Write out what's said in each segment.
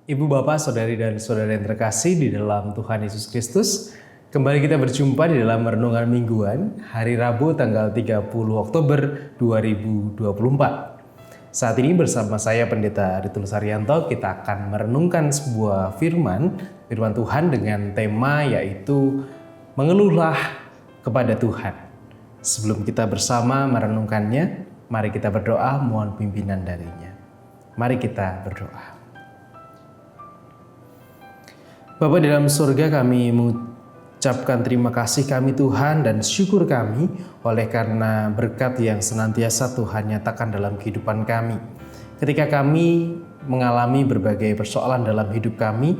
Ibu, Bapak, Saudari, dan Saudara yang terkasih di dalam Tuhan Yesus Kristus. Kembali kita berjumpa di dalam Renungan Mingguan, hari Rabu tanggal 30 Oktober 2024. Saat ini bersama saya Pendeta Aritulus Haryanto, kita akan merenungkan sebuah firman Tuhan dengan tema yaitu mengeluhlah kepada Tuhan. Sebelum kita bersama merenungkannya, mari kita berdoa mohon pimpinan darinya. Mari kita berdoa. Bapa di dalam surga, kami mengucapkan terima kasih kami Tuhan dan syukur kami oleh karena berkat yang senantiasa Tuhan nyatakan dalam kehidupan kami. Ketika kami mengalami berbagai persoalan dalam hidup kami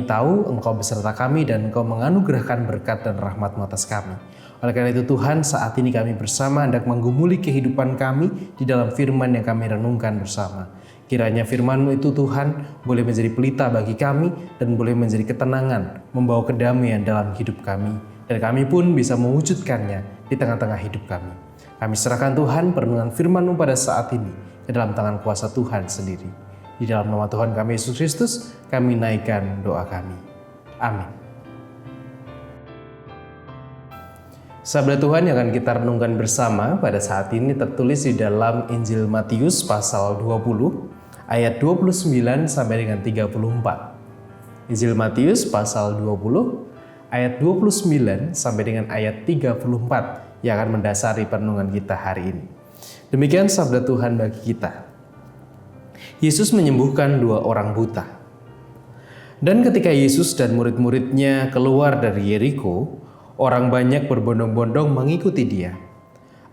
tahu Engkau beserta kami dan Engkau menganugerahkan berkat dan rahmat-Mu atas kami. Oleh karena itu Tuhan, saat ini kami bersama hendak menggumuli kehidupan kami di dalam firman yang kami renungkan bersama. Kiranya firman-Mu itu Tuhan boleh menjadi pelita bagi kami dan boleh menjadi ketenangan, membawa kedamaian dalam hidup kami. Dan kami pun bisa mewujudkannya di tengah-tengah hidup kami. Kami serahkan Tuhan perenungan firman-Mu pada saat ini ke dalam tangan kuasa Tuhan sendiri. Di dalam nama Tuhan kami Yesus Kristus, kami naikkan doa kami. Amin. Sahabat Tuhan yang akan kita renungkan bersama pada saat ini tertulis di dalam Injil Matius pasal 20 ayat 29 sampai dengan 34. Injil Matius pasal 20 ayat 29 sampai dengan ayat 34 yang akan mendasari perenungan kita hari ini. Demikian sabda Tuhan bagi kita. Yesus menyembuhkan 2 orang buta. Dan ketika Yesus dan murid-muridnya keluar dari Yeriko, orang banyak berbondong-bondong mengikuti dia.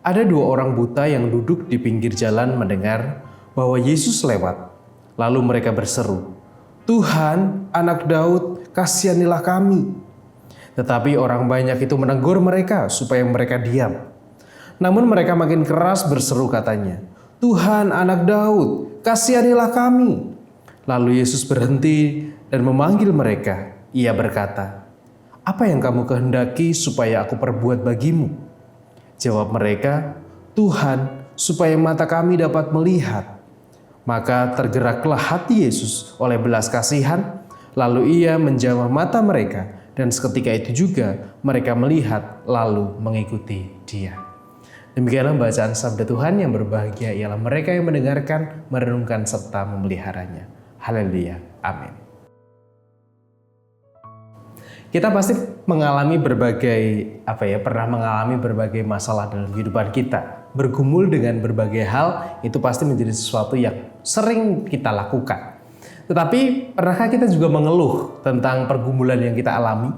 Ada 2 orang buta yang duduk di pinggir jalan mendengar bahwa Yesus lewat. Lalu mereka berseru, "Tuhan, Anak Daud, kasihanilah kami." Tetapi orang banyak itu menegur mereka supaya mereka diam. Namun mereka makin keras berseru katanya, "Tuhan, Anak Daud, kasihanilah kami." Lalu Yesus berhenti dan memanggil mereka. Ia berkata, "Apa yang kamu kehendaki supaya aku perbuat bagimu?" Jawab mereka, "Tuhan, supaya mata kami dapat melihat." Maka tergeraklah hati Yesus oleh belas kasihan, lalu ia menjamah mata mereka, dan seketika itu juga mereka melihat lalu mengikuti dia. Demikianlah bacaan sabda Tuhan. Yang berbahagia ialah mereka yang mendengarkan, merenungkan, serta memeliharanya. Haleluya. Amin. Kita pasti mengalami pernah mengalami berbagai masalah dalam kehidupan kita. Bergumul dengan berbagai hal itu pasti menjadi sesuatu yang sering kita lakukan. Tetapi pernahkah kita juga mengeluh tentang pergumulan yang kita alami?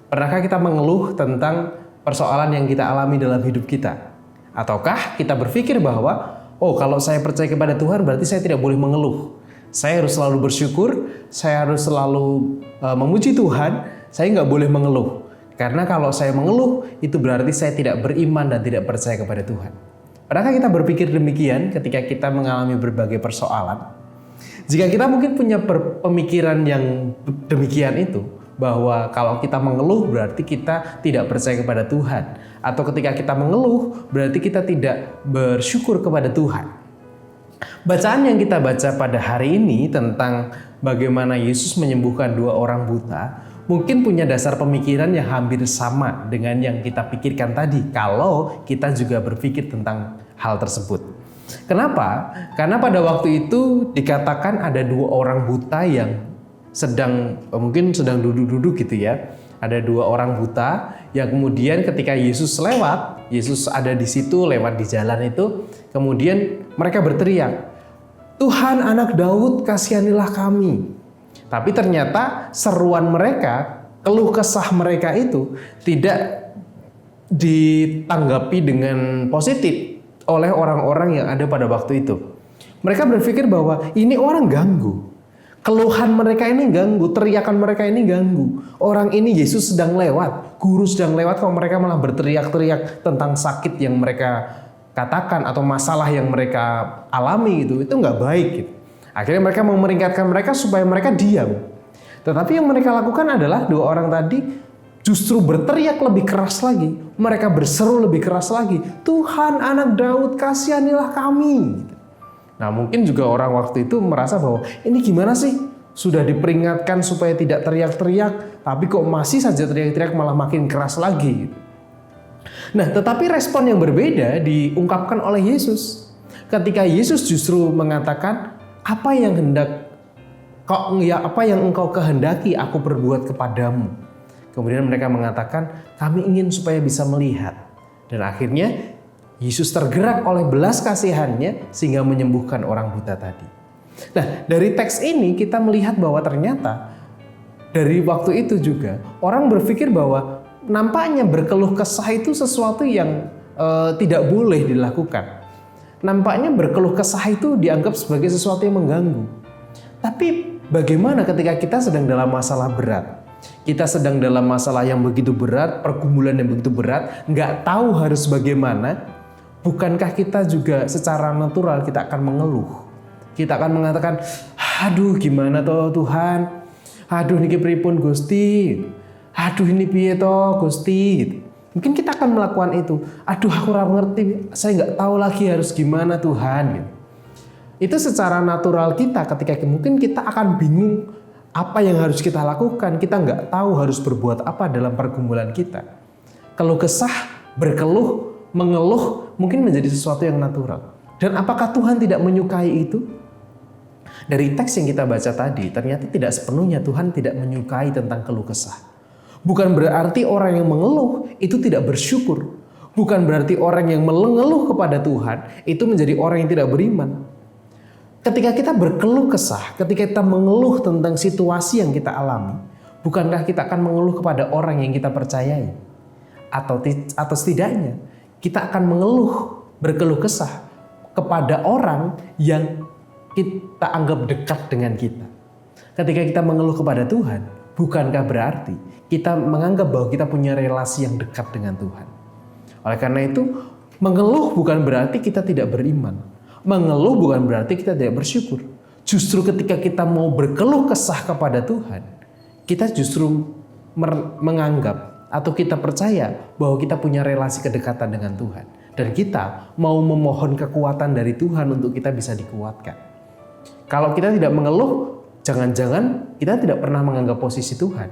Pernahkah kita mengeluh tentang persoalan yang kita alami dalam hidup kita? Ataukah kita berpikir bahwa, kalau saya percaya kepada Tuhan berarti saya tidak boleh mengeluh. Saya harus selalu bersyukur, saya harus selalu memuji Tuhan. Saya nggak boleh mengeluh, karena kalau saya mengeluh, itu berarti saya tidak beriman dan tidak percaya kepada Tuhan. Pernahkah kita berpikir demikian ketika kita mengalami berbagai persoalan? Jika kita mungkin punya pemikiran yang demikian itu, bahwa kalau kita mengeluh berarti kita tidak percaya kepada Tuhan. Atau ketika kita mengeluh berarti kita tidak bersyukur kepada Tuhan. Bacaan yang kita baca pada hari ini tentang bagaimana Yesus menyembuhkan 2 orang buta, mungkin punya dasar pemikiran yang hampir sama dengan yang kita pikirkan tadi kalau kita juga berpikir tentang hal tersebut. Kenapa? Karena pada waktu itu dikatakan ada 2 orang buta yang sedang duduk-duduk gitu ya. Ada 2 orang buta yang kemudian ketika Yesus lewat, Yesus ada di situ lewat di jalan itu, kemudian mereka berteriak, "Tuhan, Anak Daud, kasihanilah kami." Tapi ternyata seruan mereka, keluh kesah mereka itu tidak ditanggapi dengan positif oleh orang-orang yang ada pada waktu itu. Mereka berpikir bahwa ini orang ganggu. Keluhan mereka ini ganggu, teriakan mereka ini ganggu. Orang ini Yesus sedang lewat, guru sedang lewat, kok mereka malah berteriak-teriak tentang sakit yang mereka katakan atau masalah yang mereka alami gitu. Itu nggak baik gitu. Akhirnya mereka memeringatkan mereka supaya mereka diam. Tetapi yang mereka lakukan adalah 2 orang tadi justru berteriak lebih keras lagi. Mereka berseru lebih keras lagi. "Tuhan, Anak Daud, kasihanilah kami." Nah mungkin juga orang waktu itu merasa bahwa ini gimana sih? sudah diperingatkan supaya tidak teriak-teriak, tapi kok masih saja teriak-teriak, malah makin keras lagi. Nah, tetapi respon yang berbeda diungkapkan oleh Yesus. Ketika Yesus justru mengatakan, apa yang engkau kehendaki aku perbuat kepadamu. Kemudian mereka mengatakan, kami ingin supaya bisa melihat. Dan akhirnya Yesus tergerak oleh belas kasihannya sehingga menyembuhkan orang buta tadi. Nah, dari teks ini kita melihat bahwa ternyata dari waktu itu juga orang berpikir bahwa nampaknya berkeluh kesah itu sesuatu yang tidak boleh dilakukan. Nampaknya berkeluh kesah itu dianggap sebagai sesuatu yang mengganggu. Tapi bagaimana ketika kita sedang dalam masalah berat? Kita sedang dalam masalah yang begitu berat, pergumulan yang begitu berat, nggak tahu harus bagaimana. Bukankah kita juga secara natural kita akan mengeluh? Kita akan mengatakan, aduh gimana toh Tuhan? Aduh niki pripun Gusti? Aduh ini piye toh Gusti? Mungkin kita akan melakukan itu. Aduh aku kurang ngerti, saya nggak tahu lagi harus gimana Tuhan. Itu secara natural kita ketika mungkin kita akan bingung apa yang harus kita lakukan. Kita nggak tahu harus berbuat apa dalam pergumulan kita. Keluh kesah, berkeluh, mengeluh mungkin menjadi sesuatu yang natural. Dan apakah Tuhan tidak menyukai itu? Dari teks yang kita baca tadi, ternyata tidak sepenuhnya Tuhan tidak menyukai tentang keluh kesah. Bukan berarti orang yang mengeluh itu tidak bersyukur. Bukan berarti orang yang mengeluh kepada Tuhan itu menjadi orang yang tidak beriman. Ketika kita berkeluh kesah, ketika kita mengeluh tentang situasi yang kita alami, bukankah kita akan mengeluh kepada orang yang kita percayai? Atau setidaknya kita akan mengeluh, berkeluh kesah kepada orang yang kita anggap dekat dengan kita. Ketika kita mengeluh kepada Tuhan, bukankah berarti kita menganggap bahwa kita punya relasi yang dekat dengan Tuhan? Oleh karena itu, mengeluh bukan berarti kita tidak beriman. Mengeluh bukan berarti kita tidak bersyukur. Justru ketika kita mau berkeluh kesah kepada Tuhan, kita justru menganggap atau kita percaya bahwa kita punya relasi kedekatan dengan Tuhan. Dan kita mau memohon kekuatan dari Tuhan untuk kita bisa dikuatkan. Kalau kita tidak mengeluh, jangan-jangan kita tidak pernah menganggap posisi Tuhan.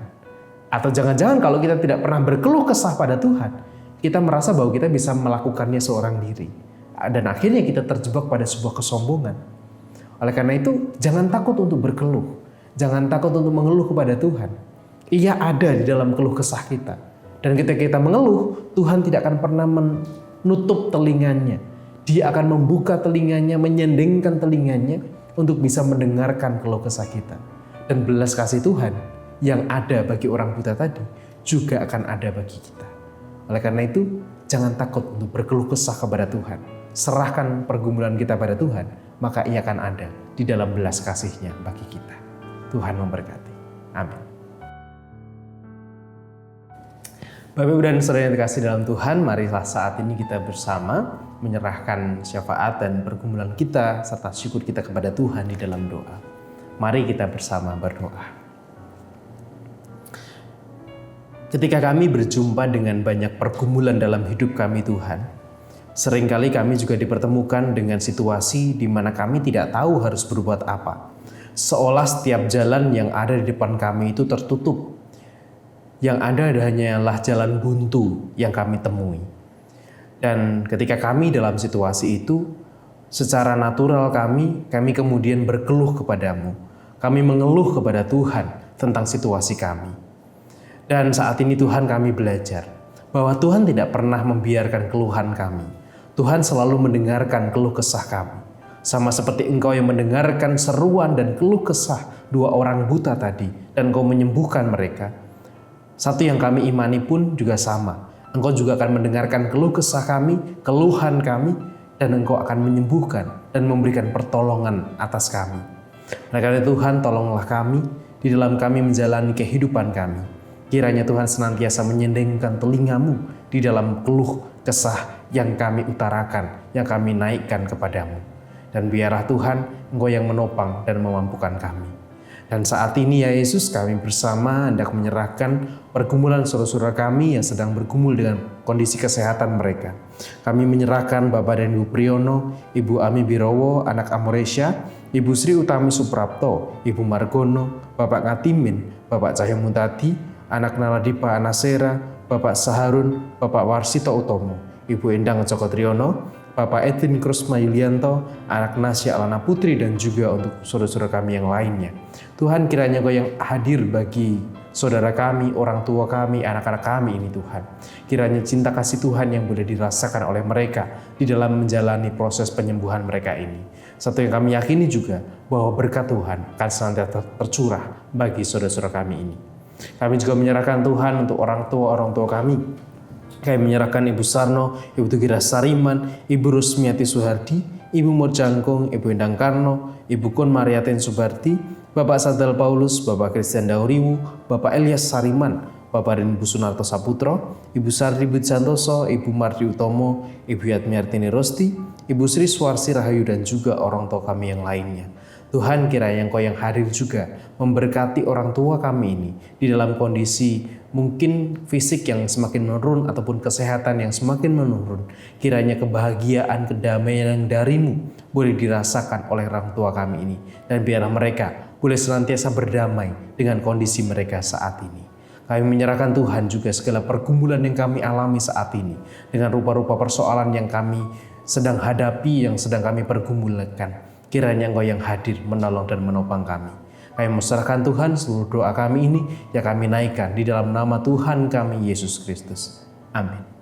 Atau jangan-jangan kalau kita tidak pernah berkeluh kesah pada Tuhan, kita merasa bahwa kita bisa melakukannya seorang diri. Dan akhirnya kita terjebak pada sebuah kesombongan. Oleh karena itu, jangan takut untuk berkeluh. Jangan takut untuk mengeluh kepada Tuhan. Ia ada di dalam keluh kesah kita. Dan ketika kita mengeluh, Tuhan tidak akan pernah menutup telinganya. Dia akan membuka telinganya, menyendengkan telinganya untuk bisa mendengarkan keluh kesah kita. Dan belas kasih Tuhan yang ada bagi orang buta tadi juga akan ada bagi kita. Oleh karena itu, jangan takut untuk berkeluh kesah kepada Tuhan. Serahkan pergumulan kita pada Tuhan, maka ia akan ada di dalam belas kasih-Nya bagi kita. Tuhan memberkati. Amin. Bapak Ibu dan Saudara yang dikasihi dalam Tuhan, marilah saat ini kita bersama menyerahkan syafaat dan pergumulan kita serta syukur kita kepada Tuhan di dalam doa. Mari kita bersama berdoa. Ketika kami berjumpa dengan banyak pergumulan dalam hidup kami Tuhan, seringkali kami juga dipertemukan dengan situasi di mana kami tidak tahu harus berbuat apa. Seolah setiap jalan yang ada di depan kami itu tertutup. Yang ada hanyalah jalan buntu yang kami temui. Dan ketika kami dalam situasi itu, secara natural kami kemudian berkeluh kepadamu. Kami mengeluh kepada Tuhan tentang situasi kami. Dan saat ini Tuhan kami belajar bahwa Tuhan tidak pernah membiarkan keluhan kami. Tuhan selalu mendengarkan keluh kesah kami. Sama seperti Engkau yang mendengarkan seruan dan keluh kesah dua orang buta tadi dan Engkau menyembuhkan mereka. Satu yang kami imani pun juga sama. Engkau juga akan mendengarkan keluh kesah kami, keluhan kami, dan Engkau akan menyembuhkan dan memberikan pertolongan atas kami. Oleh karena Tuhan, tolonglah kami di dalam kami menjalani kehidupan kami. Kiranya Tuhan senantiasa menyendengkan telingamu di dalam keluh kesah yang kami utarakan, yang kami naikkan kepadamu. Dan biarlah Tuhan, Engkau yang menopang dan memampukan kami. Dan saat ini ya Yesus, kami bersama hendak menyerahkan pergumulan saudara-saudara kami yang sedang bergumul dengan kondisi kesehatan mereka. Kami menyerahkan Bapak dan Ibu Priyono, Ibu Ami Birowo, anak Amoresya, Ibu Sri Utami Suprapto, Ibu Margono, Bapak Ngatimin, Bapak Cahyo Muntadi, anak Naladipa Anasera, Bapak Saharun, Bapak Warsito Utomo, Ibu Endang Joko Triyono, Bapak Edwin Krusma Yulianto, anak Nasya Alana Putri, dan juga untuk saudara-saudara kami yang lainnya. Tuhan, kiranya Engkau yang hadir bagi saudara kami, orang tua kami, anak-anak kami ini Tuhan. Kiranya cinta kasih Tuhan yang boleh dirasakan oleh mereka di dalam menjalani proses penyembuhan mereka ini. Satu yang kami yakini juga bahwa berkat Tuhan akan senantiasa tercurah bagi saudara-saudara kami ini. Kami juga menyerahkan Tuhan untuk orang tua kami. Kami menyerahkan Ibu Sarno, Ibu Tugira Sariman, Ibu Rusmiati Suhardi, Ibu Murjangkung, Ibu Endang Karno, Ibu Kun Mariatin Subardi, Bapak Sadal Paulus, Bapak Christian Dauriwu, Bapak Elias Sariman, Bapak Rin Busunarto Saputro, Ibu Sardi Budjantoso, Ibu Mardi Utomo, Ibu Yatmiartini Rosti, Ibu Sri Suwarsi Rahayu, dan juga orang tua kami yang lainnya. Tuhan, kiranya Engkau yang hadir juga memberkati orang tua kami ini di dalam kondisi mungkin fisik yang semakin menurun ataupun kesehatan yang semakin menurun. Kiranya kebahagiaan, kedamaian yang dari-Mu boleh dirasakan oleh orang tua kami ini, dan biarlah mereka boleh senantiasa berdamai dengan kondisi mereka saat ini. Kami menyerahkan Tuhan juga segala pergumulan yang kami alami saat ini dengan rupa-rupa persoalan yang kami sedang hadapi, yang sedang kami pergumulkan. Kiranya Engkau yang hadir menolong dan menopang kami. Kami menyerahkan Tuhan seluruh doa kami ini yang kami naikkan di dalam nama Tuhan kami Yesus Kristus. Amin.